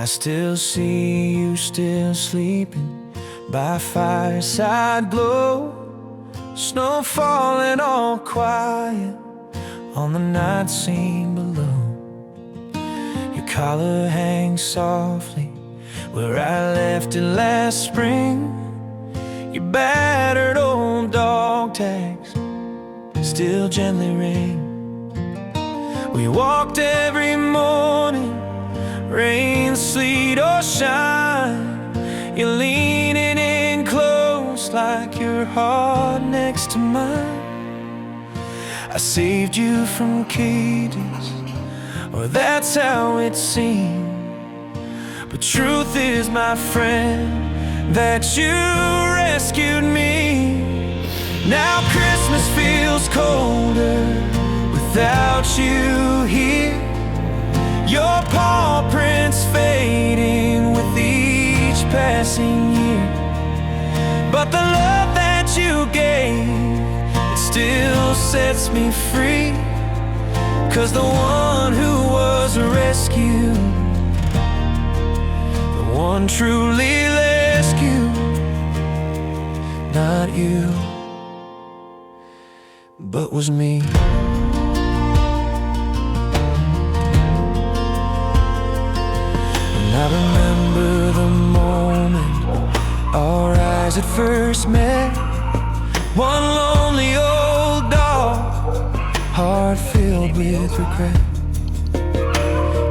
I still see you still sleeping by fireside glow. Snow falling all quiet on the night scene below. Your collar hangs softly where I left it last spring. Your battered old dog tags still gently ring. We walked every morning, rain, sleet, or shine. You're leaning in close like your heart next to mine. I saved you from cages, or that's how it seemed. But truth is, my friend, that you rescued me. Now Christmas feels colder without you here. Your paw prints fading with each passing year. But the love that you gave, it still sets me free. 'Cause the one who was rescued, the one truly rescued, not you, but was me. I remember the moment our eyes had first met. One lonely old dog, heart filled with regret.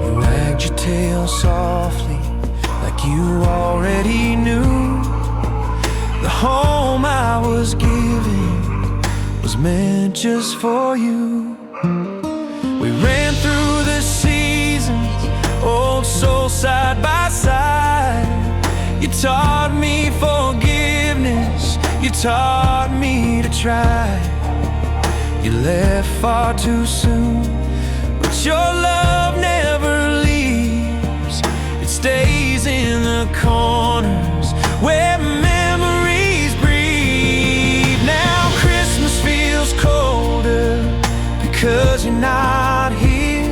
You wagged your tail softly like you already knew. The home I was giving was meant just for you. We ran through the seasons, old soul side by side. You taught me forgiveness, you taught me to try. You left far too soon, but your love never leaves. It stays in the corners where memories breathe. Now Christmas feels colder because you're not here.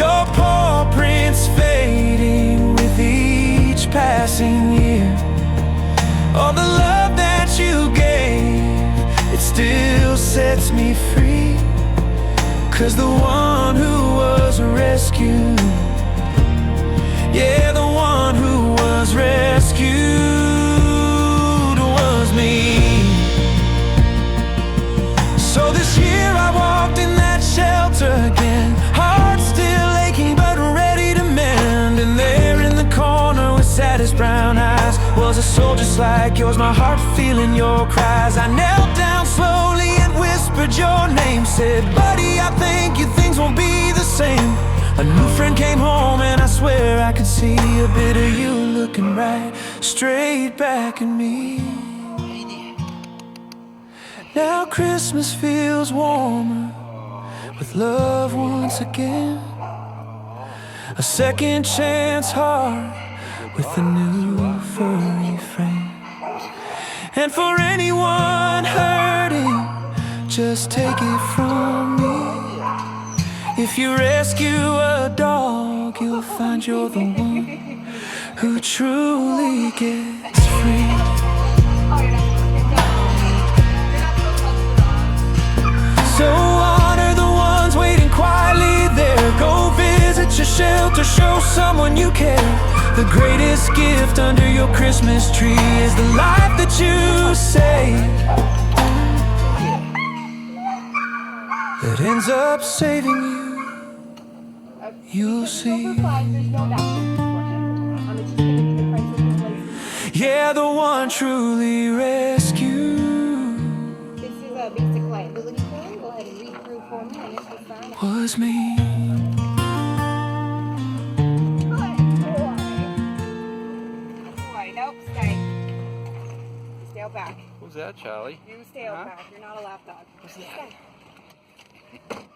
Your paw prints fading with each passing year. All the love that you gave, it still sets me free. 'Cause the one who was rescued, yeah, the one who was rescued was me. So this year I walked in that shelter again, heart still aching but ready to mend. And there in the corner with saddest brown eyes was a soul just like yours, my heart feeling your cries. I knelt down slowly and whispered your name, said, buddy, I think you things won't be the same. A new friend came home and I swear I could see a bit of you looking right straight back at me. Now Christmas feels warmer with love once again. A second chance heart with a new furry friend. And for anyone hurting, just take it from me. If you rescue a dog, you'll find you're the one who truly gets free. So honor the ones waiting quietly there. Go visit your shelter, show someone you care. The greatest gift under your Christmas tree is the life that you saved, that ends up saving you. You'll see. Yeah, the one truly rescued. This is a basic liability form. Go ahead and read through for me and initial sign. Was me. Nope, stay. You stay out back. What's that, Charlie? You stay out back. You're not a lap dog. What's that? Stay.